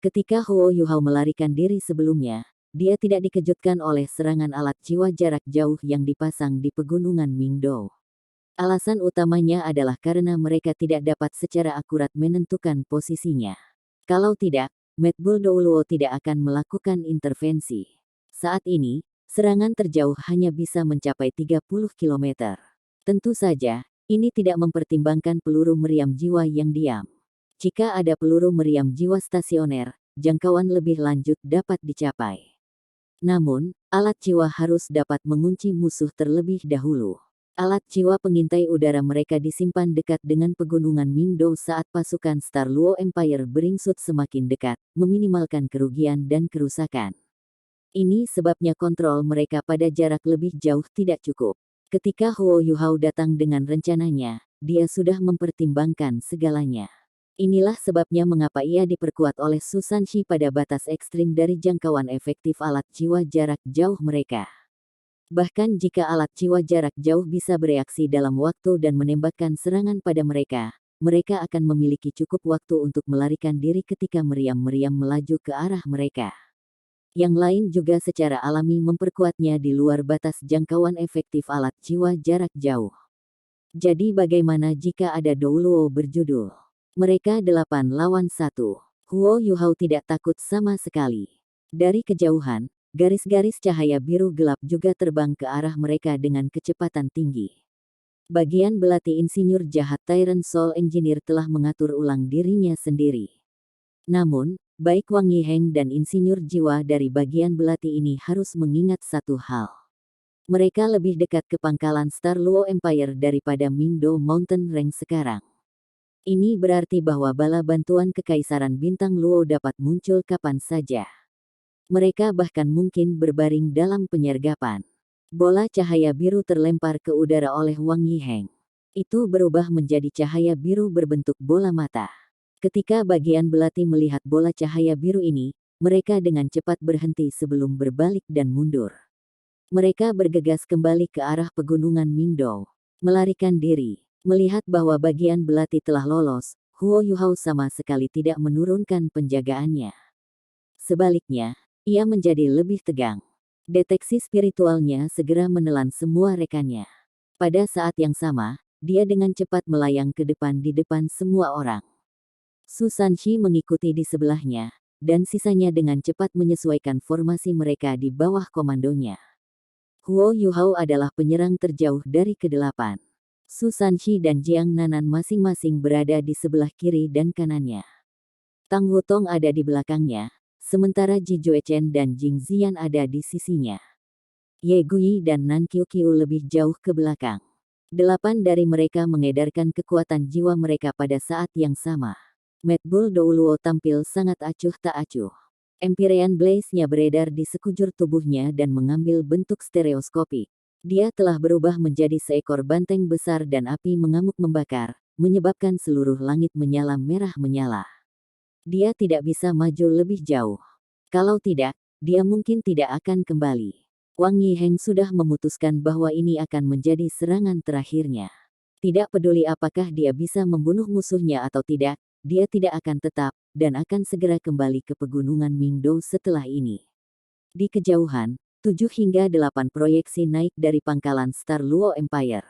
Ketika Huo Yuhao melarikan diri sebelumnya, dia tidak dikejutkan oleh serangan alat jiwa jarak jauh yang dipasang di pegunungan Mingdou. Alasan utamanya adalah karena mereka tidak dapat secara akurat menentukan posisinya. Kalau tidak, Mad Bull Douluo tidak akan melakukan intervensi. Saat ini, serangan terjauh hanya bisa mencapai 30 km. Tentu saja, ini tidak mempertimbangkan peluru meriam jiwa yang diam. Jika ada peluru meriam jiwa stasioner, jangkauan lebih lanjut dapat dicapai. Namun, alat jiwa harus dapat mengunci musuh terlebih dahulu. Alat jiwa pengintai udara mereka disimpan dekat dengan pegunungan Mingdou saat pasukan Star Luo Empire beringsut semakin dekat, meminimalkan kerugian dan kerusakan. Ini sebabnya kontrol mereka pada jarak lebih jauh tidak cukup. Ketika Huo Yuhao datang dengan rencananya, dia sudah mempertimbangkan segalanya. Inilah sebabnya mengapa ia diperkuat oleh Susan Shi pada batas ekstrim dari jangkauan efektif alat jiwa jarak jauh mereka. Bahkan jika alat jiwa jarak jauh bisa bereaksi dalam waktu dan menembakkan serangan pada mereka, mereka akan memiliki cukup waktu untuk melarikan diri ketika meriam-meriam melaju ke arah mereka. Yang lain juga secara alami memperkuatnya di luar batas jangkauan efektif alat jiwa jarak jauh. Jadi bagaimana jika ada Douluo berjudul Mereka 8 lawan 1. Huo Yuhao tidak takut sama sekali. Dari kejauhan, garis-garis cahaya biru gelap juga terbang ke arah mereka dengan kecepatan tinggi. Bagian belati insinyur jahat Tyrant Soul Engineer telah mengatur ulang dirinya sendiri. Namun, baik Wang Yiheng dan insinyur jiwa dari bagian belati ini harus mengingat satu hal. Mereka lebih dekat ke pangkalan Star Luo Empire daripada Mingdou Mountain Range sekarang. Ini berarti bahwa bala bantuan Kekaisaran Bintang Luo dapat muncul kapan saja. Mereka bahkan mungkin berbaring dalam penyergapan. Bola cahaya biru terlempar ke udara oleh Wang Yiheng. Itu berubah menjadi cahaya biru berbentuk bola mata. Ketika bagian belati melihat bola cahaya biru ini, mereka dengan cepat berhenti sebelum berbalik dan mundur. Mereka bergegas kembali ke arah pegunungan Mingdou, melarikan diri. Melihat bahwa bagian belati telah lolos, Huo Yuhao sama sekali tidak menurunkan penjagaannya. Sebaliknya, ia menjadi lebih tegang. Deteksi spiritualnya segera menelan semua rekannya. Pada saat yang sama, dia dengan cepat melayang ke depan di depan semua orang. Susan Shi mengikuti di sebelahnya, dan sisanya dengan cepat menyesuaikan formasi mereka di bawah komandonya. Huo Yuhao adalah penyerang terjauh dari ke-8. Susan Shi dan Jiang Nanan masing-masing berada di sebelah kiri dan kanannya. Tang Wutong ada di belakangnya, sementara Ji Juechen dan Jing Ziyan ada di sisinya. Ye Gui dan Nan Qiuqiu lebih jauh ke belakang. 8 dari mereka mengedarkan kekuatan jiwa mereka pada saat yang sama. Mad Bull Douluo tampil sangat acuh tak acuh. Empyrean Blaze-nya beredar di sekujur tubuhnya dan mengambil bentuk stereoskopik. Dia telah berubah menjadi seekor banteng besar dan api mengamuk membakar, menyebabkan seluruh langit menyala merah menyala. Dia tidak bisa maju lebih jauh. Kalau tidak, dia mungkin tidak akan kembali. Wang Yiheng sudah memutuskan bahwa ini akan menjadi serangan terakhirnya. Tidak peduli apakah dia bisa membunuh musuhnya atau tidak, dia tidak akan tetap, dan akan segera kembali ke pegunungan Mingdou setelah ini. Di kejauhan, 7 hingga 8 proyeksi naik dari pangkalan Star Luo Empire.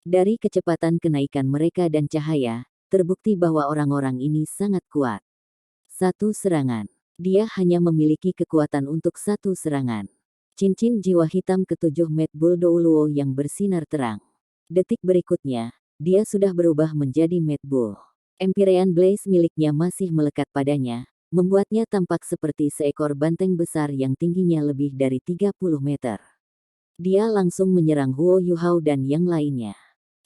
Dari kecepatan kenaikan mereka dan cahaya, terbukti bahwa orang-orang ini sangat kuat. Satu serangan. Dia hanya memiliki kekuatan untuk satu serangan. Cincin jiwa hitam ke-7 Mad Bull Douluo yang bersinar terang. Detik berikutnya, dia sudah berubah menjadi Mad Bull. Empyrean Blaze miliknya masih melekat padanya, membuatnya tampak seperti seekor banteng besar yang tingginya lebih dari 30 meter. Dia langsung menyerang Huo Yuhao dan yang lainnya.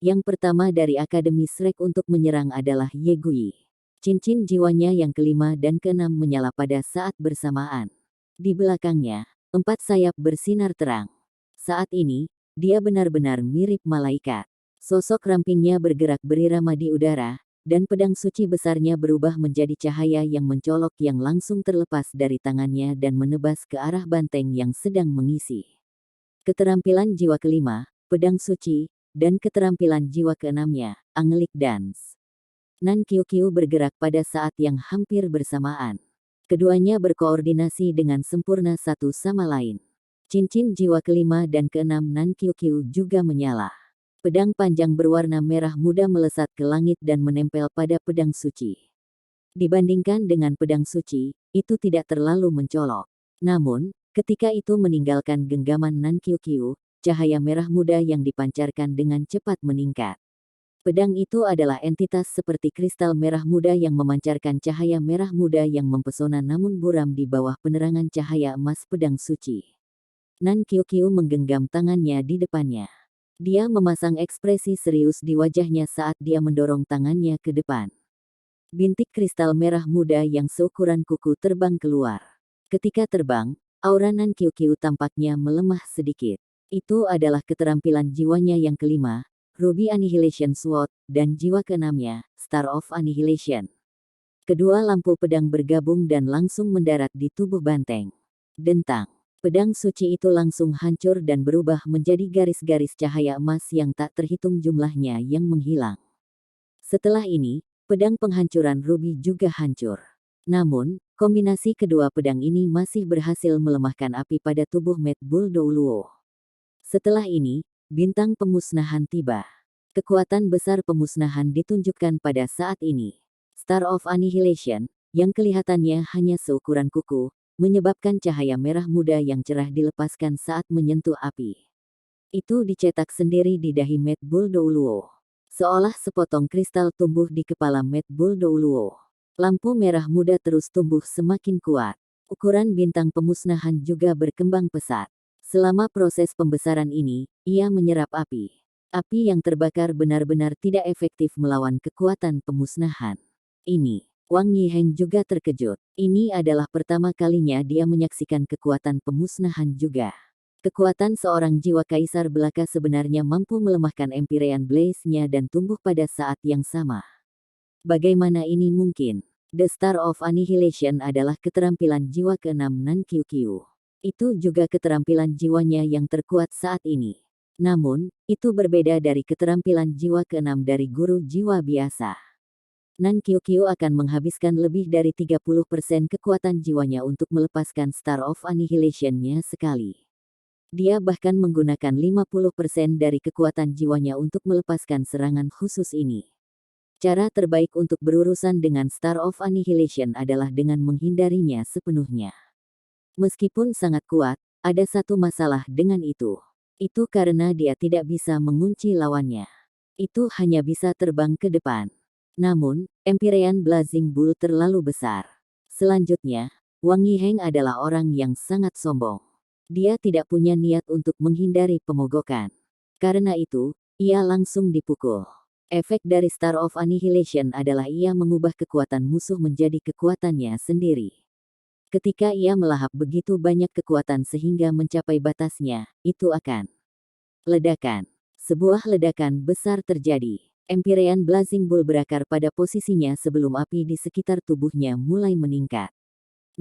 Yang pertama dari Akademi Shrek untuk menyerang adalah Ye Gui. Cincin jiwanya yang kelima dan keenam menyala pada saat bersamaan. Di belakangnya, 4 sayap bersinar terang. Saat ini, dia benar-benar mirip malaikat. Sosok rampingnya bergerak berirama di udara, dan pedang suci besarnya berubah menjadi cahaya yang mencolok yang langsung terlepas dari tangannya dan menebas ke arah banteng yang sedang mengisi. Keterampilan jiwa kelima, pedang suci, dan keterampilan jiwa keenamnya, Angelic Dance. Nan Qiuqiu bergerak pada saat yang hampir bersamaan. Keduanya berkoordinasi dengan sempurna satu sama lain. Cincin jiwa kelima dan keenam Nankyukyu juga menyala. Pedang panjang berwarna merah muda melesat ke langit dan menempel pada pedang suci. Dibandingkan dengan pedang suci, itu tidak terlalu mencolok. Namun, ketika itu meninggalkan genggaman Nankyukyu, cahaya merah muda yang dipancarkan dengan cepat meningkat. Pedang itu adalah entitas seperti kristal merah muda yang memancarkan cahaya merah muda yang mempesona namun buram di bawah penerangan cahaya emas pedang suci. Nankyukyu menggenggam tangannya di depannya. Dia memasang ekspresi serius di wajahnya saat dia mendorong tangannya ke depan. Bintik kristal merah muda yang seukuran kuku terbang keluar. Ketika terbang, aura Nankyukyu tampaknya melemah sedikit. Itu adalah keterampilan jiwanya yang kelima, Ruby Annihilation Sword, dan jiwa keenamnya, Star of Annihilation. Kedua lampu pedang bergabung dan langsung mendarat di tubuh banteng. Dentang. Pedang suci itu langsung hancur dan berubah menjadi garis-garis cahaya emas yang tak terhitung jumlahnya yang menghilang. Setelah ini, pedang penghancuran Ruby juga hancur. Namun, kombinasi kedua pedang ini masih berhasil melemahkan api pada tubuh Mad Bull Douluo. Setelah ini, bintang pemusnahan tiba. Kekuatan besar pemusnahan ditunjukkan pada saat ini. Star of Annihilation, yang kelihatannya hanya seukuran kuku, menyebabkan cahaya merah muda yang cerah dilepaskan saat menyentuh api. Itu dicetak sendiri di dahi Mad Bull Douluo. Seolah sepotong kristal tumbuh di kepala Mad Bull Douluo. Lampu merah muda terus tumbuh semakin kuat. Ukuran bintang pemusnahan juga berkembang pesat. Selama proses pembesaran ini, ia menyerap api. Api yang terbakar benar-benar tidak efektif melawan kekuatan pemusnahan. Ini. Wang Yiheng juga terkejut. Ini adalah pertama kalinya dia menyaksikan kekuatan pemusnahan juga. Kekuatan seorang jiwa kaisar belaka sebenarnya mampu melemahkan Empyrean Blaze-nya dan tumbuh pada saat yang sama. Bagaimana ini mungkin? The Star of Annihilation adalah keterampilan jiwa keenam Nankyukyu. Itu juga keterampilan jiwanya yang terkuat saat ini. Namun, itu berbeda dari keterampilan jiwa keenam dari guru jiwa biasa. Nankyukyu akan menghabiskan lebih dari 30% kekuatan jiwanya untuk melepaskan Star of Annihilation-nya sekali. Dia bahkan menggunakan 50% dari kekuatan jiwanya untuk melepaskan serangan khusus ini. Cara terbaik untuk berurusan dengan Star of Annihilation adalah dengan menghindarinya sepenuhnya. Meskipun sangat kuat, ada satu masalah dengan itu. Itu karena dia tidak bisa mengunci lawannya. Itu hanya bisa terbang ke depan. Namun, Empyrean Blazing Bull terlalu besar. Selanjutnya, Wang Yiheng adalah orang yang sangat sombong. Dia tidak punya niat untuk menghindari pemogokan. Karena itu, ia langsung dipukul. Efek dari Star of Annihilation adalah ia mengubah kekuatan musuh menjadi kekuatannya sendiri. Ketika ia melahap begitu banyak kekuatan sehingga mencapai batasnya, itu akan ledakan. Sebuah ledakan besar terjadi. Empyrean Blazing Bull berakar pada posisinya sebelum api di sekitar tubuhnya mulai meningkat.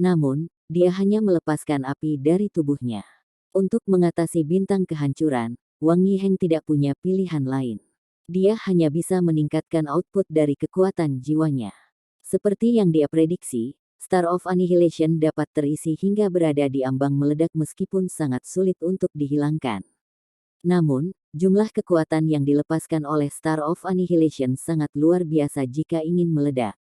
Namun, dia hanya melepaskan api dari tubuhnya. Untuk mengatasi bintang kehancuran, Wang Yiheng tidak punya pilihan lain. Dia hanya bisa meningkatkan output dari kekuatan jiwanya. Seperti yang dia prediksi, Star of Annihilation dapat terisi hingga berada di ambang meledak meskipun sangat sulit untuk dihilangkan. Namun, jumlah kekuatan yang dilepaskan oleh Star of Annihilation sangat luar biasa jika ingin meledak.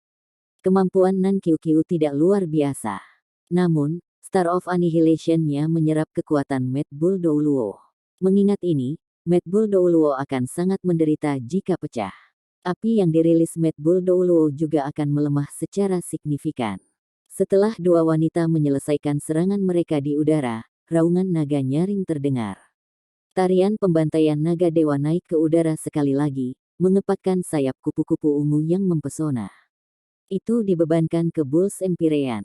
Kemampuan Nankyukyu tidak luar biasa. Namun, Star of Annihilation-nya menyerap kekuatan Mad Bull Douluo. Mengingat ini, Mad Bull Douluo akan sangat menderita jika pecah. Api yang dirilis Mad Bull Douluo juga akan melemah secara signifikan. Setelah dua wanita menyelesaikan serangan mereka di udara, raungan naga nyaring terdengar. Tarian pembantaian naga dewa naik ke udara sekali lagi, mengepakkan sayap kupu-kupu ungu yang mempesona. Itu dibebankan ke Bulls Empyrean.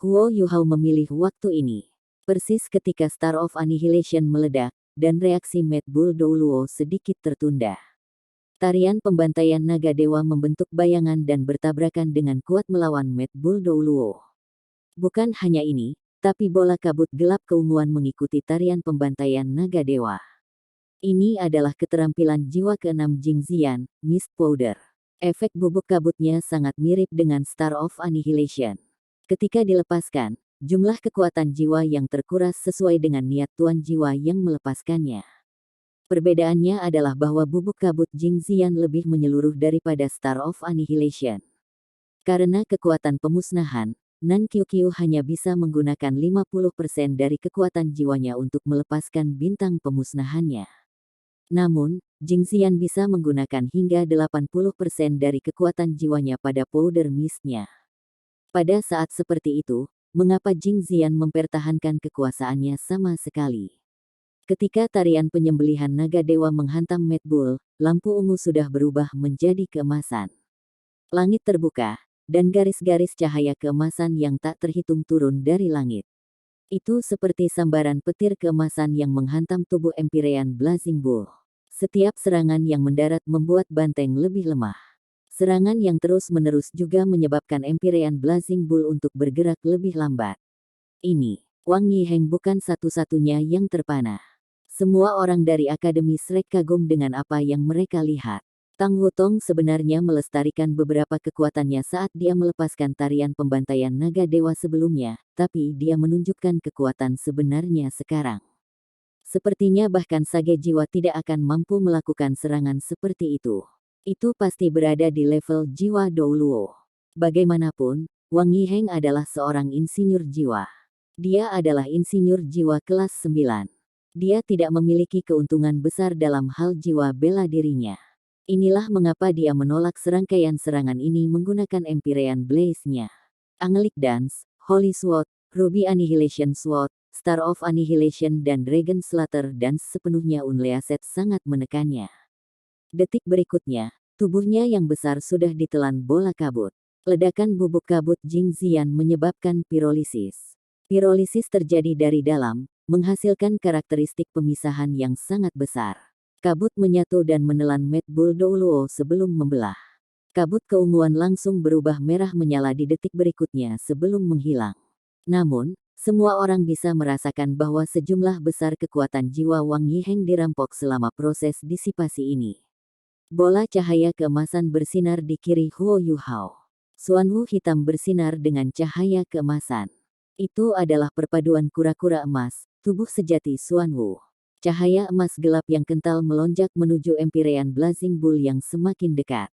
Huo Yuhao memilih waktu ini. Persis ketika Star of Annihilation meledak, dan reaksi Mad Bull Douluo sedikit tertunda. Tarian pembantaian naga dewa membentuk bayangan dan bertabrakan dengan kuat melawan Mad Bull Douluo. Bukan hanya ini, tapi bola kabut gelap keunguan mengikuti tarian pembantaian naga dewa. Ini adalah keterampilan jiwa keenam Jingxian, Mist Powder. Efek bubuk kabutnya sangat mirip dengan Star of Annihilation. Ketika dilepaskan, jumlah kekuatan jiwa yang terkuras sesuai dengan niat tuan jiwa yang melepaskannya. Perbedaannya adalah bahwa bubuk kabut Jingxian lebih menyeluruh daripada Star of Annihilation. Karena kekuatan pemusnahan, Nan Qiuqiu hanya bisa menggunakan 50% dari kekuatan jiwanya untuk melepaskan bintang pemusnahannya. Namun, Jingxian bisa menggunakan hingga 80% dari kekuatan jiwanya pada powder mist-nya. Pada saat seperti itu, mengapa Jingxian mempertahankan kekuasaannya sama sekali? Ketika tarian penyembelihan naga dewa menghantam Mad Bull, lampu ungu sudah berubah menjadi keemasan. Langit terbuka, dan garis-garis cahaya keemasan yang tak terhitung turun dari langit. Itu seperti sambaran petir keemasan yang menghantam tubuh Empyrean Blazing Bull. Setiap serangan yang mendarat membuat banteng lebih lemah. Serangan yang terus-menerus juga menyebabkan Empyrean Blazing Bull untuk bergerak lebih lambat. Ini, Wang Yiheng bukan satu-satunya yang terpana. Semua orang dari Akademi Shrek kagum dengan apa yang mereka lihat. Tang Wutong sebenarnya melestarikan beberapa kekuatannya saat dia melepaskan tarian pembantaian naga dewa sebelumnya, tapi dia menunjukkan kekuatan sebenarnya sekarang. Sepertinya bahkan Sage Jiwa tidak akan mampu melakukan serangan seperti itu. Itu pasti berada di level jiwa Douluo. Bagaimanapun, Wang Yiheng adalah seorang insinyur jiwa. Dia adalah insinyur jiwa kelas 9. Dia tidak memiliki keuntungan besar dalam hal jiwa bela dirinya. Inilah mengapa dia menolak serangkaian serangan ini menggunakan Empyrean Blaze-nya. Angelic Dance, Holy Sword, Ruby Annihilation Sword, Star of Annihilation dan Dragon Slaughter Dance sepenuhnya Unleashed sangat menekannya. Detik berikutnya, tubuhnya yang besar sudah ditelan bola kabut. Ledakan bubuk kabut Jingxian menyebabkan pirolisis. Pirolisis terjadi dari dalam, menghasilkan karakteristik pemisahan yang sangat besar. Kabut menyatu dan menelan Mad Bull Douluo sebelum membelah. Kabut keunguan langsung berubah merah menyala di detik berikutnya sebelum menghilang. Namun, semua orang bisa merasakan bahwa sejumlah besar kekuatan jiwa Wang Yiheng dirampok selama proses disipasi ini. Bola cahaya keemasan bersinar di kiri Huo Yuhao. Xuanwu hitam bersinar dengan cahaya keemasan. Itu adalah perpaduan kura-kura emas, tubuh sejati Xuanwu. Cahaya emas gelap yang kental melonjak menuju Empyrean Blazing Bull yang semakin dekat.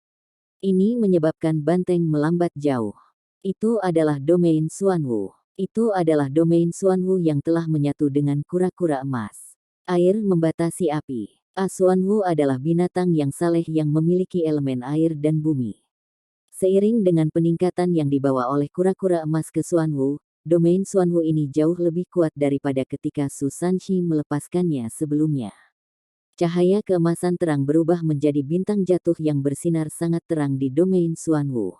Ini menyebabkan banteng melambat jauh. Itu adalah domain Xuanwu. Itu adalah domain Xuanwu yang telah menyatu dengan kura-kura emas. Air membatasi api. Xuanwu adalah binatang yang saleh yang memiliki elemen air dan bumi. Seiring dengan peningkatan yang dibawa oleh kura-kura emas ke Xuanwu, domain Xuanwu ini jauh lebih kuat daripada ketika Su Sanxi melepaskannya sebelumnya. Cahaya keemasan terang berubah menjadi bintang jatuh yang bersinar sangat terang di domain Xuanwu.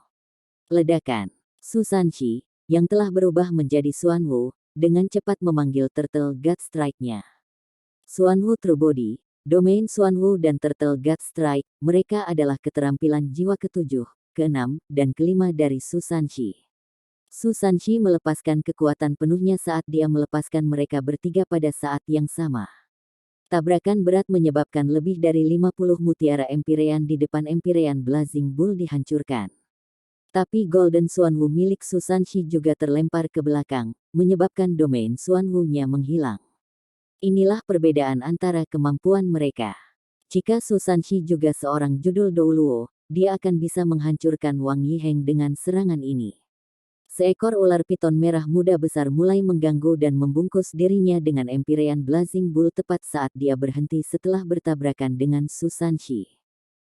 Ledakan. Su Sanxi, yang telah berubah menjadi Xuanwu, dengan cepat memanggil Turtle God Strike-nya. Xuanwu True Body, domain Xuanwu dan Turtle God Strike, mereka adalah keterampilan jiwa ke-7, ke-6, dan ke-5 dari Su Sanxi. Su Sanxi melepaskan kekuatan penuhnya saat dia melepaskan mereka bertiga pada saat yang sama. Tabrakan berat menyebabkan lebih dari 50 mutiara Empyrean di depan Empyrean Blazing Bull dihancurkan. Tapi Golden Xuanwu milik Su Sanxi juga terlempar ke belakang, menyebabkan domain Xuanwu-nya menghilang. Inilah perbedaan antara kemampuan mereka. Jika Su Sanxi juga seorang judul Douluo, dia akan bisa menghancurkan Wang Yiheng dengan serangan ini. Seekor ular piton merah muda besar mulai mengganggu dan membungkus dirinya dengan Empyrean Blazing Bull tepat saat dia berhenti setelah bertabrakan dengan Su Sanxi.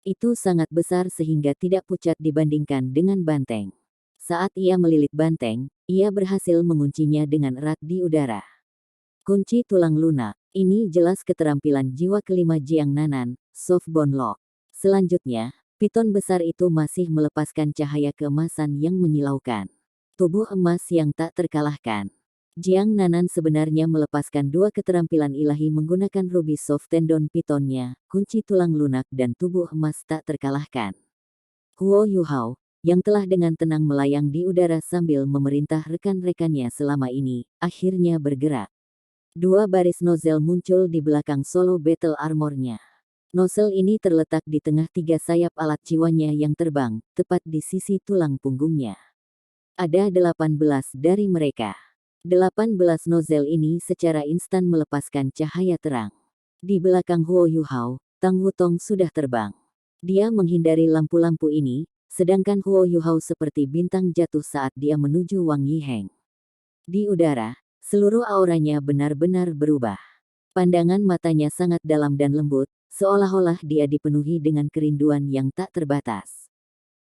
Itu sangat besar sehingga tidak pucat dibandingkan dengan banteng. Saat ia melilit banteng, ia berhasil menguncinya dengan erat di udara. Kunci tulang lunak. Ini jelas keterampilan jiwa kelima Jiang Nanan, Soft Bone Lock. Selanjutnya, piton besar itu masih melepaskan cahaya keemasan yang menyilaukan. Tubuh emas yang tak terkalahkan. Jiang Nanan sebenarnya melepaskan dua keterampilan ilahi menggunakan ruby soft tendon pitonnya, kunci tulang lunak dan tubuh emas tak terkalahkan. Huo Yuhao, yang telah dengan tenang melayang di udara sambil memerintah rekan-rekannya selama ini, akhirnya bergerak. Dua baris nozel muncul di belakang solo battle armor-nya. Nozel ini terletak di tengah tiga sayap alat jiwanya yang terbang, tepat di sisi tulang punggungnya. Ada 18 dari mereka. 18 nozel ini secara instan melepaskan cahaya terang. Di belakang Huo Yuhao, Tang Wutong sudah terbang. Dia menghindari lampu-lampu ini, sedangkan Huo Yuhao seperti bintang jatuh saat dia menuju Wang Yiheng. Di udara, seluruh auranya benar-benar berubah. Pandangan matanya sangat dalam dan lembut, seolah-olah dia dipenuhi dengan kerinduan yang tak terbatas.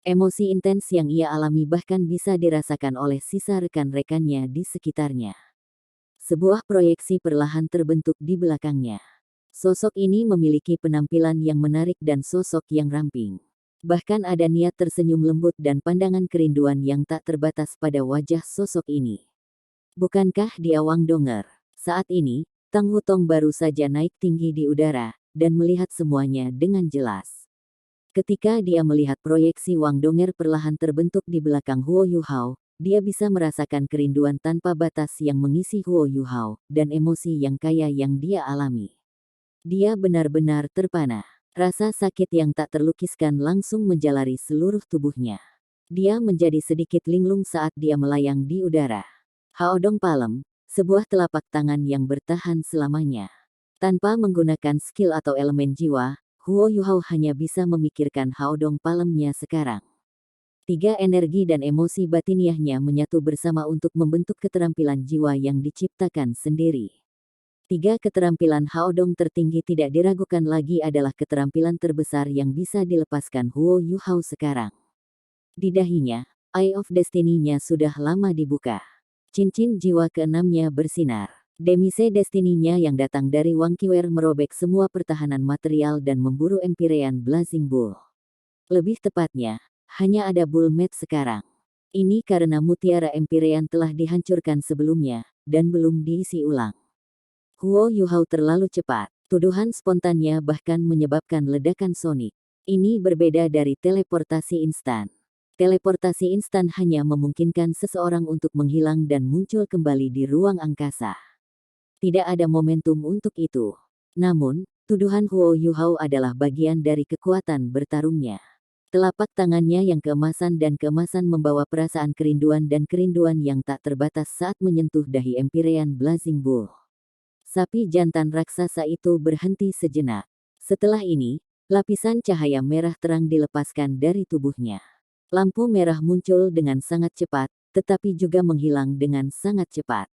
Emosi intens yang ia alami bahkan bisa dirasakan oleh sisa rekan-rekannya di sekitarnya. Sebuah proyeksi perlahan terbentuk di belakangnya. Sosok ini memiliki penampilan yang menarik dan sosok yang ramping. Bahkan ada niat tersenyum lembut dan pandangan kerinduan yang tak terbatas pada wajah sosok ini. Bukankah dia Wang Donger? Saat ini, Tang Wutong baru saja naik tinggi di udara, dan melihat semuanya dengan jelas. Ketika dia melihat proyeksi Wang Donger perlahan terbentuk di belakang Huo Yuhao, dia bisa merasakan kerinduan tanpa batas yang mengisi Huo Yuhao, dan emosi yang kaya yang dia alami. Dia benar-benar terpana. Rasa sakit yang tak terlukiskan langsung menjalari seluruh tubuhnya. Dia menjadi sedikit linglung saat dia melayang di udara. Haodong Palem, sebuah telapak tangan yang bertahan selamanya. Tanpa menggunakan skill atau elemen jiwa, Huo Yuhao hanya bisa memikirkan Haodong Palemnya sekarang. 3 energi dan emosi batiniahnya menyatu bersama untuk membentuk keterampilan jiwa yang diciptakan sendiri. 3 keterampilan Haodong tertinggi tidak diragukan lagi adalah keterampilan terbesar yang bisa dilepaskan Huo Yuhao sekarang. Di dahinya, Eye of Destiny-nya sudah lama dibuka. Cincin jiwa ke-6-nya bersinar. Demise Destiny-nya yang datang dari Wang Qiwer merobek semua pertahanan material dan memburu Empyrean Blazing Bull. Lebih tepatnya, hanya ada Bull Mate sekarang. Ini karena mutiara Empyrean telah dihancurkan sebelumnya, dan belum diisi ulang. Huo Yuhao terlalu cepat. Tuduhan spontannya bahkan menyebabkan ledakan sonik. Ini berbeda dari teleportasi instan. Teleportasi instan hanya memungkinkan seseorang untuk menghilang dan muncul kembali di ruang angkasa. Tidak ada momentum untuk itu. Namun, tuduhan Huo Yuhao adalah bagian dari kekuatan bertarungnya. Telapak tangannya yang keemasan dan keemasan membawa perasaan kerinduan dan kerinduan yang tak terbatas saat menyentuh dahi Empyrean Blazing Bull. Sapi jantan raksasa itu berhenti sejenak. Setelah ini, lapisan cahaya merah terang dilepaskan dari tubuhnya. Lampu merah muncul dengan sangat cepat, tetapi juga menghilang dengan sangat cepat.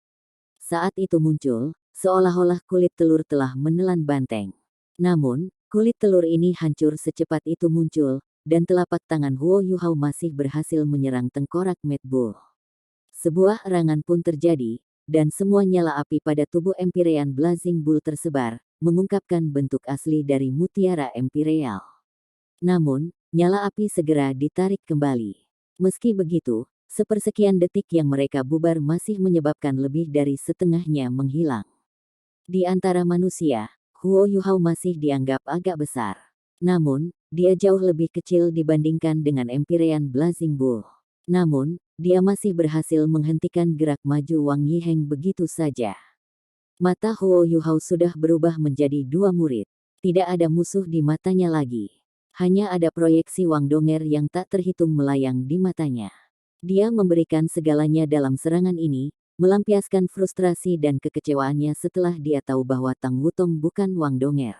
Saat itu muncul, seolah-olah kulit telur telah menelan banteng. Namun, kulit telur ini hancur secepat itu muncul, dan telapak tangan Huo Yuhao masih berhasil menyerang tengkorak Mad Bull. Sebuah erangan pun terjadi, dan semua nyala api pada tubuh Empyrean Blazing Bull tersebar, mengungkapkan bentuk asli dari mutiara Empyreal. Namun, nyala api segera ditarik kembali. Meski begitu, sepersekian detik yang mereka bubar masih menyebabkan lebih dari setengahnya menghilang. Di antara manusia, Huo Yuhao masih dianggap agak besar. Namun, dia jauh lebih kecil dibandingkan dengan Empyrean Blazing Bull. Namun, dia masih berhasil menghentikan gerak maju Wang Yiheng begitu saja. Mata Huo Yuhao sudah berubah menjadi 2 murid. Tidak ada musuh di matanya lagi. Hanya ada proyeksi Wang Donger yang tak terhitung melayang di matanya. Dia memberikan segalanya dalam serangan ini, melampiaskan frustrasi dan kekecewaannya setelah dia tahu bahwa Tang Wutong bukan Wang Donger.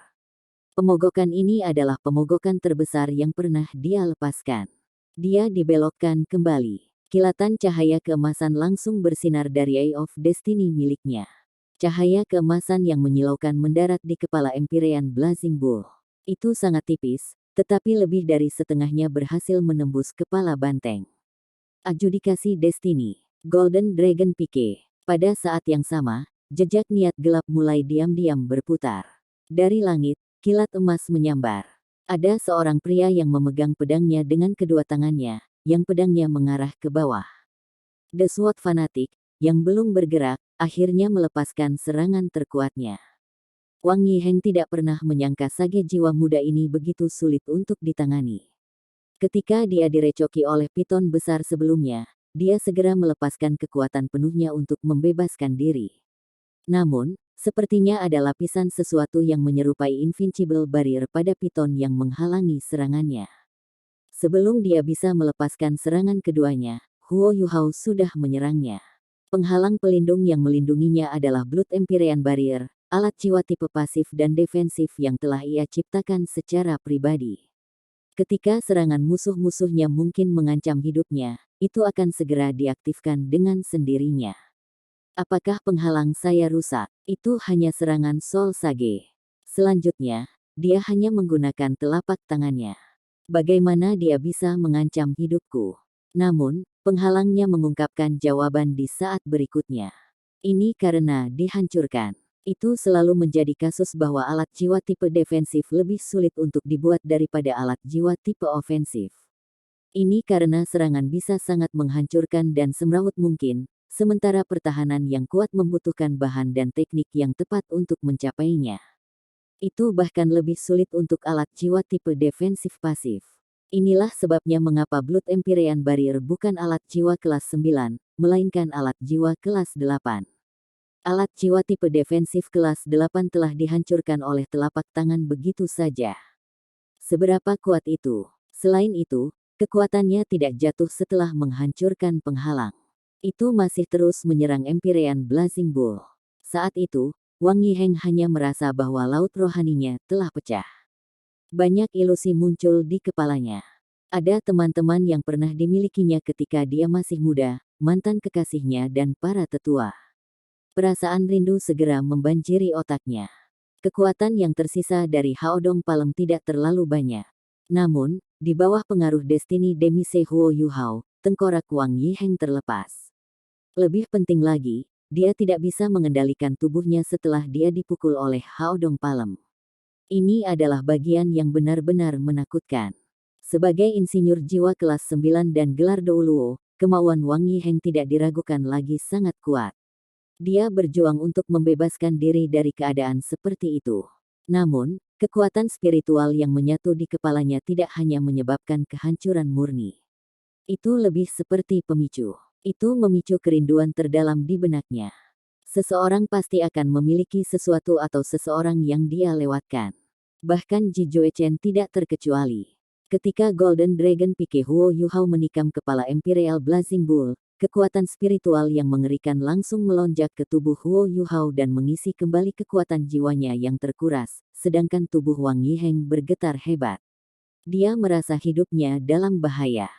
Pemogokan ini adalah pemogokan terbesar yang pernah dia lepaskan. Dia dibelokkan kembali. Kilatan cahaya keemasan langsung bersinar dari Eye of Destiny miliknya. Cahaya keemasan yang menyilaukan mendarat di kepala Empyrean Blazing Bull. Itu sangat tipis, tetapi lebih dari setengahnya berhasil menembus kepala banteng. Adjudikasi Destiny. Golden Dragon Pike. Pada saat yang sama, jejak niat gelap mulai diam-diam berputar. Dari langit, kilat emas menyambar. Ada seorang pria yang memegang pedangnya dengan kedua tangannya, yang pedangnya mengarah ke bawah. The Sword Fanatic, yang belum bergerak, akhirnya melepaskan serangan terkuatnya. Wang Yiheng tidak pernah menyangka sage jiwa muda ini begitu sulit untuk ditangani. Ketika dia direcoki oleh piton besar sebelumnya, dia segera melepaskan kekuatan penuhnya untuk membebaskan diri. Namun, sepertinya ada lapisan sesuatu yang menyerupai invincible barrier pada piton yang menghalangi serangannya. Sebelum dia bisa melepaskan serangan keduanya, Huo Yuhao sudah menyerangnya. Penghalang pelindung yang melindunginya adalah Blood Empyrean Barrier, alat jiwa tipe pasif dan defensif yang telah ia ciptakan secara pribadi. Ketika serangan musuh-musuhnya mungkin mengancam hidupnya, itu akan segera diaktifkan dengan sendirinya. Apakah penghalang saya rusak? Itu hanya serangan Soul Sage. Selanjutnya, dia hanya menggunakan telapak tangannya. Bagaimana dia bisa mengancam hidupku? Namun, penghalangnya mengungkapkan jawaban di saat berikutnya. Ini karena dihancurkan. Itu selalu menjadi kasus bahwa alat jiwa tipe defensif lebih sulit untuk dibuat daripada alat jiwa tipe ofensif. Ini karena serangan bisa sangat menghancurkan dan semrawut mungkin, sementara pertahanan yang kuat membutuhkan bahan dan teknik yang tepat untuk mencapainya. Itu bahkan lebih sulit untuk alat jiwa tipe defensif pasif. Inilah sebabnya mengapa Blood Empyrean Barrier bukan alat jiwa kelas 9, melainkan alat jiwa kelas 8. Alat jiwa tipe defensif kelas 8 telah dihancurkan oleh telapak tangan begitu saja. Seberapa kuat itu? Selain itu, kekuatannya tidak jatuh setelah menghancurkan penghalang. Itu masih terus menyerang Empyrean Blazing Bull. Saat itu, Wang Yiheng hanya merasa bahwa laut rohaninya telah pecah. Banyak ilusi muncul di kepalanya. Ada teman-teman yang pernah dimilikinya ketika dia masih muda, mantan kekasihnya dan para tetua. Perasaan rindu segera membanjiri otaknya. Kekuatan yang tersisa dari Haodong Palem tidak terlalu banyak. Namun, di bawah pengaruh Destiny Demise Huo Yuhao, tengkorak Wang Yiheng terlepas. Lebih penting lagi, dia tidak bisa mengendalikan tubuhnya setelah dia dipukul oleh Haodong Palem. Ini adalah bagian yang benar-benar menakutkan. Sebagai insinyur jiwa kelas 9 dan gelar Douluo, kemauan Wang Yiheng tidak diragukan lagi sangat kuat. Dia berjuang untuk membebaskan diri dari keadaan seperti itu. Namun, kekuatan spiritual yang menyatu di kepalanya tidak hanya menyebabkan kehancuran murni. Itu lebih seperti pemicu. Itu memicu kerinduan terdalam di benaknya. Seseorang pasti akan memiliki sesuatu atau seseorang yang dia lewatkan. Bahkan Ji Juechen tidak terkecuali. Ketika Golden Dragon Pike Huo Yuhao menikam kepala Imperial Blazing Bull, kekuatan spiritual yang mengerikan langsung melonjak ke tubuh Huo Yuhao dan mengisi kembali kekuatan jiwanya yang terkuras, sedangkan tubuh Wang Yiheng bergetar hebat. Dia merasa hidupnya dalam bahaya.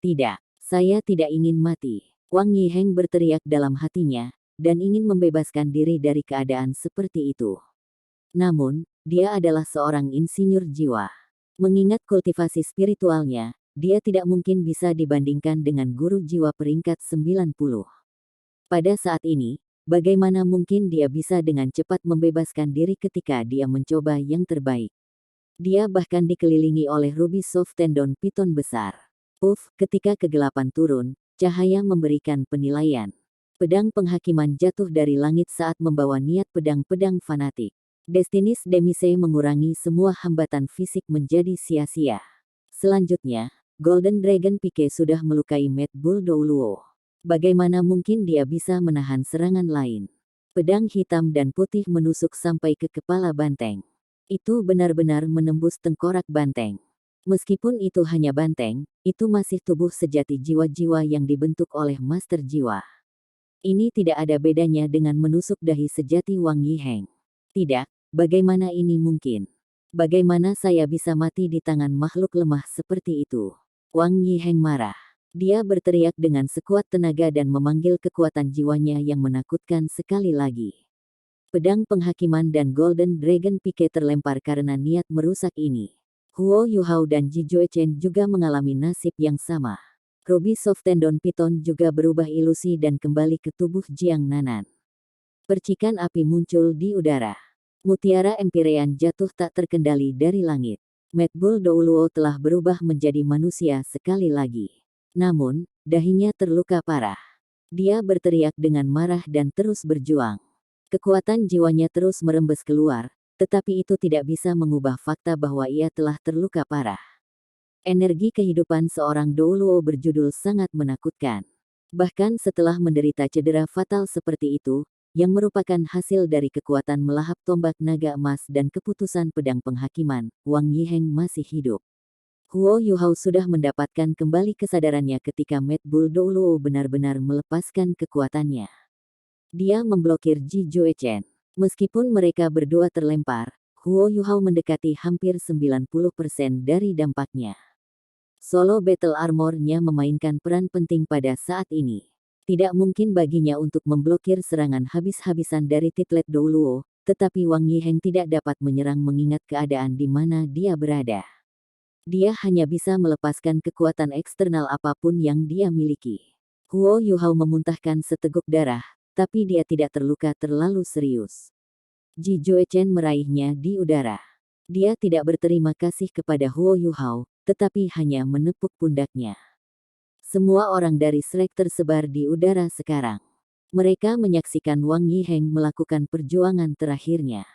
Tidak, saya tidak ingin mati. Wang Yiheng berteriak dalam hatinya, dan ingin membebaskan diri dari keadaan seperti itu. Namun, dia adalah seorang insinyur jiwa. Mengingat kultivasi spiritualnya, dia tidak mungkin bisa dibandingkan dengan guru jiwa peringkat 90. Pada saat ini, bagaimana mungkin dia bisa dengan cepat membebaskan diri ketika dia mencoba yang terbaik? Dia bahkan dikelilingi oleh ruby soft tendon piton besar. Ketika kegelapan turun, cahaya memberikan penilaian. Pedang penghakiman jatuh dari langit saat membawa niat pedang-pedang fanatik. Destiny's Demise mengurangi semua hambatan fisik menjadi sia-sia. Selanjutnya, Golden Dragon Pike sudah melukai Mad Bull Douluo. Bagaimana mungkin dia bisa menahan serangan lain? Pedang hitam dan putih menusuk sampai ke kepala banteng. Itu benar-benar menembus tengkorak banteng. Meskipun itu hanya banteng, itu masih tubuh sejati jiwa-jiwa yang dibentuk oleh Master Jiwa. Ini tidak ada bedanya dengan menusuk dahi sejati Wang Yiheng. Tidak, bagaimana ini mungkin? Bagaimana saya bisa mati di tangan makhluk lemah seperti itu? Wang Yiheng marah. Dia berteriak dengan sekuat tenaga dan memanggil kekuatan jiwanya yang menakutkan sekali lagi. Pedang penghakiman dan Golden Dragon Pike terlempar karena niat merusak ini. Huo Yuhao dan Ji Juechen juga mengalami nasib yang sama. Ruby soft tendon piton juga berubah ilusi dan kembali ke tubuh Jiang Nanan. Percikan api muncul di udara. Mutiara Empyrean jatuh tak terkendali dari langit. Mad Bull Douluo telah berubah menjadi manusia sekali lagi. Namun, dahinya terluka parah. Dia berteriak dengan marah dan terus berjuang. Kekuatan jiwanya terus merembes keluar, tetapi itu tidak bisa mengubah fakta bahwa ia telah terluka parah. Energi kehidupan seorang Douluo berjudul sangat menakutkan. Bahkan setelah menderita cedera fatal seperti itu, yang merupakan hasil dari kekuatan melahap tombak naga emas dan keputusan pedang penghakiman, Wang Yiheng masih hidup. Huo Yuhao sudah mendapatkan kembali kesadarannya ketika Mad Bull Douluo benar-benar melepaskan kekuatannya. Dia memblokir Ji Juechen. Meskipun mereka berdua terlempar, Huo Yuhao mendekati hampir 90% dari dampaknya. Solo Battle Armor-nya memainkan peran penting pada saat ini. Tidak mungkin baginya untuk memblokir serangan habis-habisan dari Titlet Douluo, tetapi Wang Yiheng tidak dapat menyerang mengingat keadaan di mana dia berada. Dia hanya bisa melepaskan kekuatan eksternal apapun yang dia miliki. Huo Yuhao memuntahkan seteguk darah, tapi dia tidak terluka terlalu serius. Ji Juechen meraihnya di udara. Dia tidak berterima kasih kepada Huo Yuhao, tetapi hanya menepuk pundaknya. Semua orang dari Shrek tersebar di udara sekarang. Mereka menyaksikan Wang Yiheng melakukan perjuangan terakhirnya.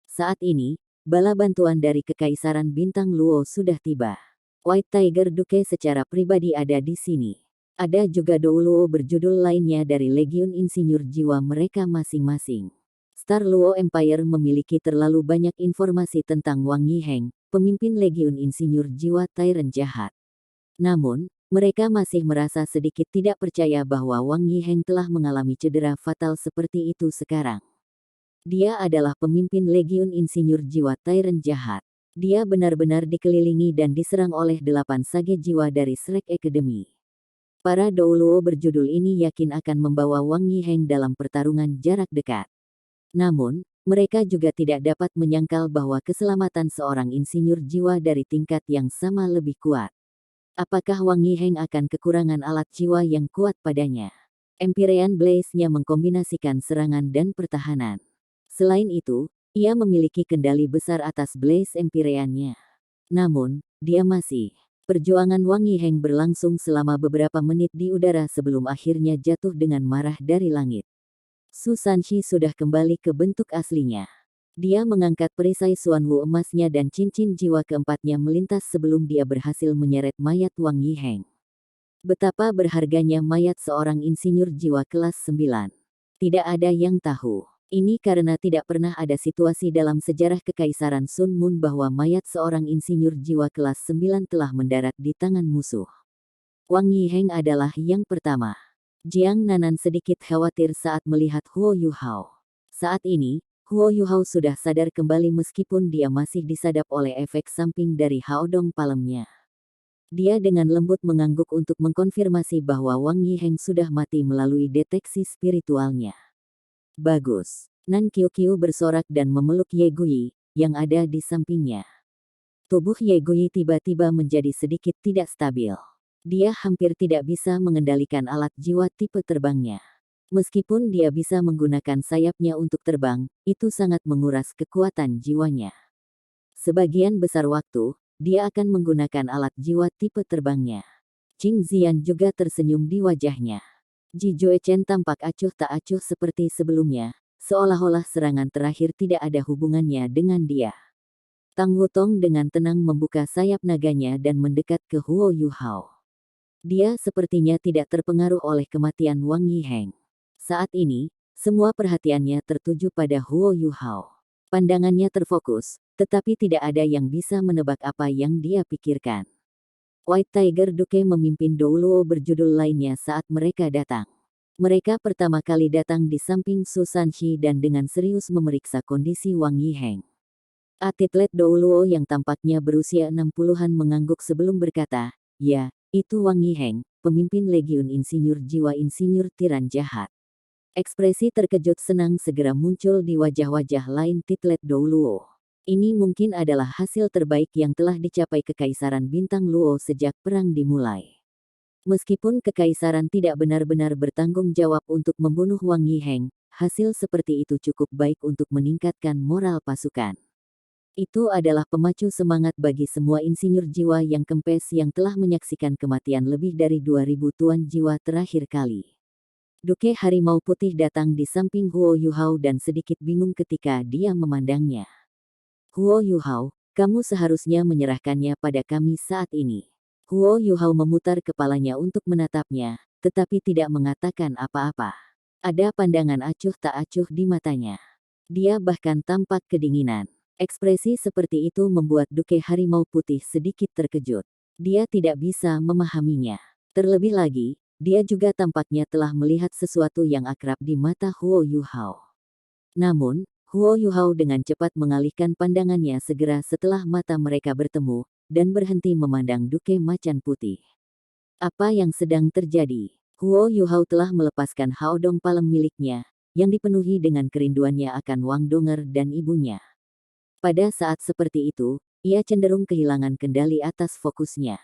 Saat ini, bala bantuan dari Kekaisaran Bintang Luo sudah tiba. White Tiger Duke secara pribadi ada di sini. Ada juga Douluo berjudul lainnya dari Legiun Insinyur Jiwa mereka masing-masing. Star Luo Empire memiliki terlalu banyak informasi tentang Wang Yiheng, pemimpin Legiun Insinyur Jiwa Tyrant jahat. Namun, mereka masih merasa sedikit tidak percaya bahwa Wang Yiheng telah mengalami cedera fatal seperti itu sekarang. Dia adalah pemimpin Legiun Insinyur Jiwa Tyrant jahat. Dia benar-benar dikelilingi dan diserang oleh 8 sage jiwa dari Shrek Academy. Para Douluo berjudul ini yakin akan membawa Wang Yiheng dalam pertarungan jarak dekat. Namun, mereka juga tidak dapat menyangkal bahwa keselamatan seorang insinyur jiwa dari tingkat yang sama lebih kuat. Apakah Wang Yiheng akan kekurangan alat jiwa yang kuat padanya? Empyrean Blaze-nya mengkombinasikan serangan dan pertahanan. Selain itu, ia memiliki kendali besar atas Blaze Empyrean-nya. Namun, dia masih. Perjuangan Wang Yiheng berlangsung selama beberapa menit di udara sebelum akhirnya jatuh dengan marah dari langit. Su Sanshi sudah kembali ke bentuk aslinya. Dia mengangkat perisai Xuanwu emasnya dan cincin jiwa keempatnya melintas sebelum dia berhasil menyeret mayat Wang Yiheng. Betapa berharganya mayat seorang insinyur jiwa kelas 9. Tidak ada yang tahu. Ini karena tidak pernah ada situasi dalam sejarah Kekaisaran Sun Moon bahwa mayat seorang insinyur jiwa kelas 9 telah mendarat di tangan musuh. Wang Yiheng adalah yang pertama. Jiang Nanan sedikit khawatir saat melihat Huo Yuhao. Saat ini, Huo Yuhao sudah sadar kembali meskipun dia masih disadap oleh efek samping dari Haodong Palemnya. Dia dengan lembut mengangguk untuk mengkonfirmasi bahwa Wang Yiheng sudah mati melalui deteksi spiritualnya. Bagus. Nan Qiuqiu bersorak dan memeluk Ye Guyi, yang ada di sampingnya. Tubuh Ye Guyi tiba-tiba menjadi sedikit tidak stabil. Dia hampir tidak bisa mengendalikan alat jiwa tipe terbangnya. Meskipun dia bisa menggunakan sayapnya untuk terbang, itu sangat menguras kekuatan jiwanya. Sebagian besar waktu, dia akan menggunakan alat jiwa tipe terbangnya. Qing Ziyan juga tersenyum di wajahnya. Ji Juechen tampak acuh tak acuh seperti sebelumnya, seolah-olah serangan terakhir tidak ada hubungannya dengan dia. Tang Wutong dengan tenang membuka sayap naganya dan mendekat ke Huo Yuhao. Dia sepertinya tidak terpengaruh oleh kematian Wang Yiheng. Saat ini, semua perhatiannya tertuju pada Huo Yuhao. Pandangannya terfokus, tetapi tidak ada yang bisa menebak apa yang dia pikirkan. White Tiger Duke memimpin Douluo berjudul lainnya saat mereka datang. Mereka pertama kali datang di samping Su Sanshi dan dengan serius memeriksa kondisi Wang Yiheng. Atlet Douluo yang tampaknya berusia 60-an mengangguk sebelum berkata, "Ya, itu Wang Yiheng, pemimpin Legiun Insinyur Jiwa Insinyur Tiran Jahat." Ekspresi terkejut senang segera muncul di wajah-wajah lain Titlet Douluo. Ini mungkin adalah hasil terbaik yang telah dicapai Kekaisaran Bintang Luo sejak perang dimulai. Meskipun Kekaisaran tidak benar-benar bertanggung jawab untuk membunuh Wang Yiheng, hasil seperti itu cukup baik untuk meningkatkan moral pasukan. Itu adalah pemacu semangat bagi semua insinyur jiwa yang kempes yang telah menyaksikan kematian lebih dari 2000 tuan jiwa terakhir kali. Duke Harimau Putih datang di samping Huo Yuhao dan sedikit bingung ketika dia memandangnya. Huo Yuhao, kamu seharusnya menyerahkannya pada kami saat ini. Huo Yuhao memutar kepalanya untuk menatapnya, tetapi tidak mengatakan apa-apa. Ada pandangan acuh tak acuh di matanya. Dia bahkan tampak kedinginan. Ekspresi seperti itu membuat Duke Harimau Putih sedikit terkejut. Dia tidak bisa memahaminya. Terlebih lagi, dia juga tampaknya telah melihat sesuatu yang akrab di mata Huo Yuhao. Namun, Huo Yuhao dengan cepat mengalihkan pandangannya segera setelah mata mereka bertemu, dan berhenti memandang Duke Macan Putih. Apa yang sedang terjadi? Huo Yuhao telah melepaskan Haodong Palem miliknya, yang dipenuhi dengan kerinduannya akan Wang Donger dan ibunya. Pada saat seperti itu, ia cenderung kehilangan kendali atas fokusnya.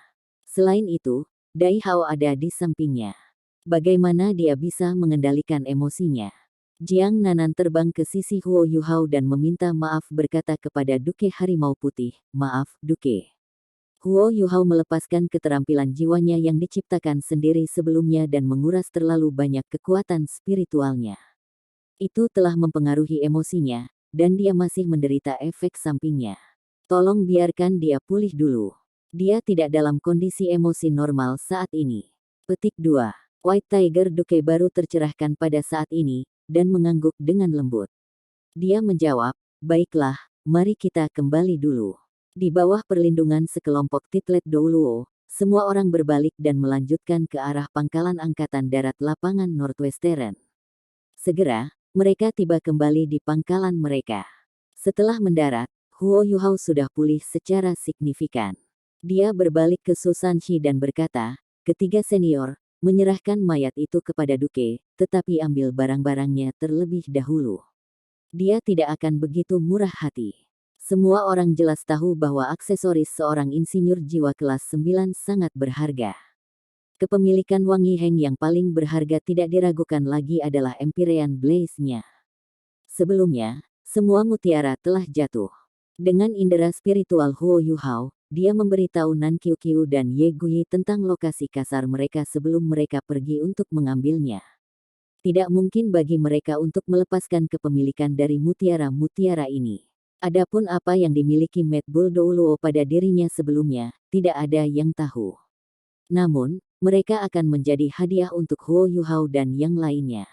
Selain itu, Dai Hao ada di sampingnya. Bagaimana dia bisa mengendalikan emosinya? Jiang Nanan terbang ke sisi Huo Yuhao dan meminta maaf berkata kepada Duke Harimau Putih, "Maaf, Duke." Huo Yuhao melepaskan keterampilan jiwanya yang diciptakan sendiri sebelumnya dan menguras terlalu banyak kekuatan spiritualnya. Itu telah mempengaruhi emosinya, dan dia masih menderita efek sampingnya. Tolong biarkan dia pulih dulu. Dia tidak dalam kondisi emosi normal saat ini. Petik 2. White Tiger Duke baru tercerahkan pada saat ini, dan mengangguk dengan lembut. Dia menjawab, "Baiklah, mari kita kembali dulu." Di bawah perlindungan sekelompok titlet Douluo, semua orang berbalik dan melanjutkan ke arah pangkalan angkatan darat lapangan Northwestern. Segera, mereka tiba kembali di pangkalan mereka. Setelah mendarat, Huo Yuhao sudah pulih secara signifikan. Dia berbalik ke Susanshi dan berkata, "Ketiga senior, menyerahkan mayat itu kepada Duke, tetapi ambil barang-barangnya terlebih dahulu." Dia tidak akan begitu murah hati. Semua orang jelas tahu bahwa aksesoris seorang insinyur jiwa kelas 9 sangat berharga. Kepemilikan Wang Yiheng yang paling berharga tidak diragukan lagi adalah Empyrean Blaze-nya. Sebelumnya, semua mutiara telah jatuh. Dengan indera spiritual Huo Yuhao, dia memberitahu Nan Qiuqiu dan Ye Guyi tentang lokasi kasar mereka sebelum mereka pergi untuk mengambilnya. Tidak mungkin bagi mereka untuk melepaskan kepemilikan dari mutiara-mutiara ini. Adapun apa yang dimiliki Mad Bull Douluo pada dirinya sebelumnya, tidak ada yang tahu. Namun, mereka akan menjadi hadiah untuk Huo Yuhao dan yang lainnya.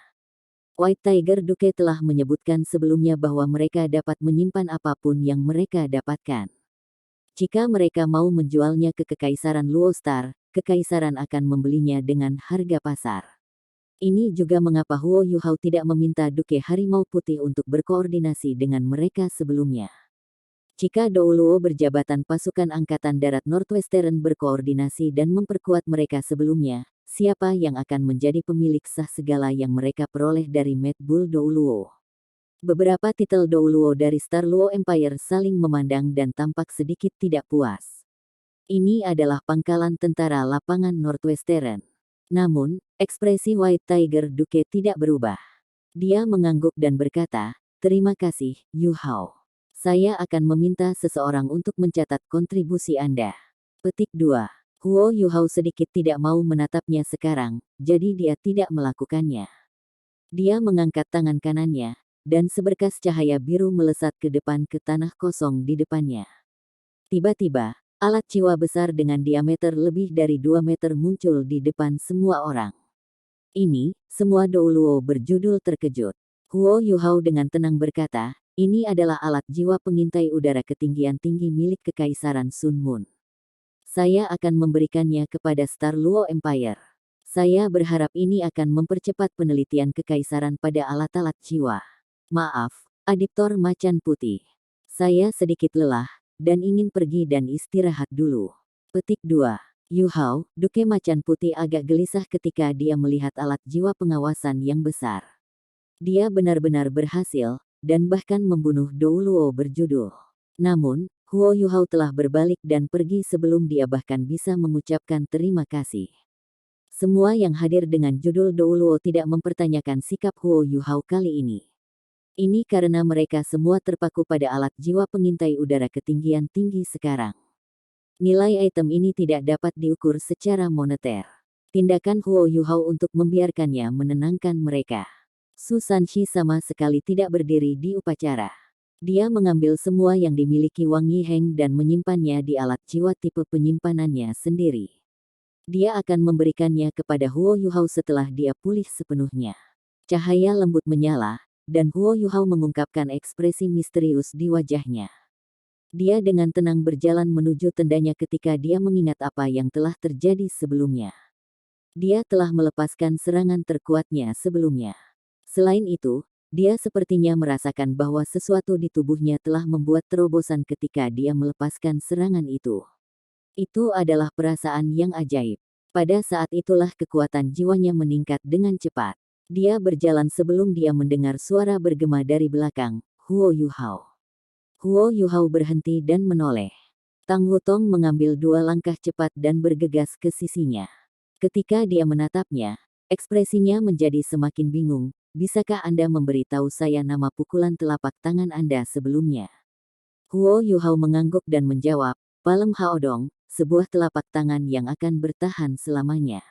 White Tiger Duke telah menyebutkan sebelumnya bahwa mereka dapat menyimpan apapun yang mereka dapatkan. Jika mereka mau menjualnya ke Kekaisaran Luostar, Kekaisaran akan membelinya dengan harga pasar. Ini juga mengapa Huo Yuhao tidak meminta Duke Harimau Putih untuk berkoordinasi dengan mereka sebelumnya. Jika Douluo berjabatan pasukan Angkatan Darat Northwestern berkoordinasi dan memperkuat mereka sebelumnya, siapa yang akan menjadi pemilik sah segala yang mereka peroleh dari Mad Bull Douluo? Beberapa titel Douluo dari Star Luo Empire saling memandang dan tampak sedikit tidak puas. Ini adalah pangkalan tentara lapangan Northwestern. Namun, ekspresi White Tiger Duke tidak berubah. Dia mengangguk dan berkata, "Terima kasih, Yuhao. Saya akan meminta seseorang untuk mencatat kontribusi Anda." Petik 2. Huo Yuhao sedikit tidak mau menatapnya sekarang, jadi dia tidak melakukannya. Dia mengangkat tangan kanannya, dan seberkas cahaya biru melesat ke depan ke tanah kosong di depannya. Tiba-tiba, alat jiwa besar dengan diameter lebih dari 2 meter muncul di depan semua orang. Ini, semua Douluo berjudul terkejut. Huo Yuhao dengan tenang berkata, "Ini adalah alat jiwa pengintai udara ketinggian tinggi milik Kekaisaran Sun Moon. Saya akan memberikannya kepada Star Luo Empire. Saya berharap ini akan mempercepat penelitian Kekaisaran pada alat-alat jiwa. Maaf, Adiptor Macan Putih. Saya sedikit lelah, dan ingin pergi dan istirahat dulu." Petik 2. Yuhao, Duke Macan Putih agak gelisah ketika dia melihat alat jiwa pengawasan yang besar. Dia benar-benar berhasil, dan bahkan membunuh Douluo berjudul. Namun, Huo Yuhao telah berbalik dan pergi sebelum dia bahkan bisa mengucapkan terima kasih. Semua yang hadir dengan judul Douluo tidak mempertanyakan sikap Huo Yuhao kali ini. Ini karena mereka semua terpaku pada alat jiwa pengintai udara ketinggian tinggi sekarang. Nilai item ini tidak dapat diukur secara moneter. Tindakan Huo Yuhao untuk membiarkannya menenangkan mereka. Susanshi sama sekali tidak berdiri di upacara. Dia mengambil semua yang dimiliki Wang Yiheng dan menyimpannya di alat jiwa tipe penyimpanannya sendiri. Dia akan memberikannya kepada Huo Yuhao setelah dia pulih sepenuhnya. Cahaya lembut menyala, dan Huo Yuhao mengungkapkan ekspresi misterius di wajahnya. Dia dengan tenang berjalan menuju tendanya ketika dia mengingat apa yang telah terjadi sebelumnya. Dia telah melepaskan serangan terkuatnya sebelumnya. Selain itu, dia sepertinya merasakan bahwa sesuatu di tubuhnya telah membuat terobosan ketika dia melepaskan serangan itu. Itu adalah perasaan yang ajaib. Pada saat itulah kekuatan jiwanya meningkat dengan cepat. Dia berjalan sebelum dia mendengar suara bergema dari belakang, Huo Yuhao. Huo Yuhao berhenti dan menoleh. Tang Wutong mengambil 2 langkah cepat dan bergegas ke sisinya. Ketika dia menatapnya, ekspresinya menjadi semakin bingung. Bisakah Anda memberitahu saya nama pukulan telapak tangan Anda sebelumnya? Huo Yuhao mengangguk dan menjawab, Palem Haodong, sebuah telapak tangan yang akan bertahan selamanya.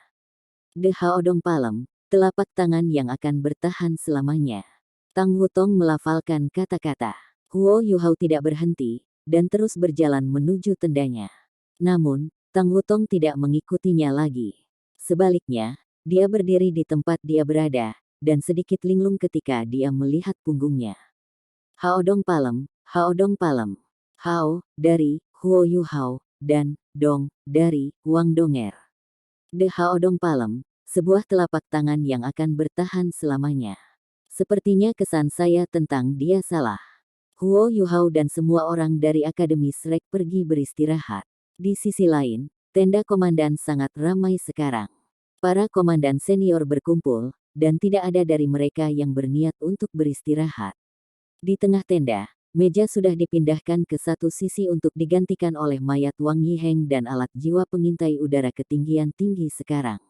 De Haodong Palem, telapak tangan yang akan bertahan selamanya. Tang Wutong melafalkan kata-kata. Huo Yuhao tidak berhenti, dan terus berjalan menuju tendanya. Namun, Tang Wutong tidak mengikutinya lagi. Sebaliknya, dia berdiri di tempat dia berada, dan sedikit linglung ketika dia melihat punggungnya. Haodong Palem, Haodong Palem. Hao, dari Huo Yuhao, dan Dong, dari Wang Donger. De Haodong Palem, sebuah telapak tangan yang akan bertahan selamanya. Sepertinya kesan saya tentang dia salah. Huo Yuhao dan semua orang dari Akademi Shrek pergi beristirahat. Di sisi lain, tenda komandan sangat ramai sekarang. Para komandan senior berkumpul, dan tidak ada dari mereka yang berniat untuk beristirahat. Di tengah tenda, meja sudah dipindahkan ke satu sisi untuk digantikan oleh mayat Wang Yiheng dan alat jiwa pengintai udara ketinggian tinggi sekarang.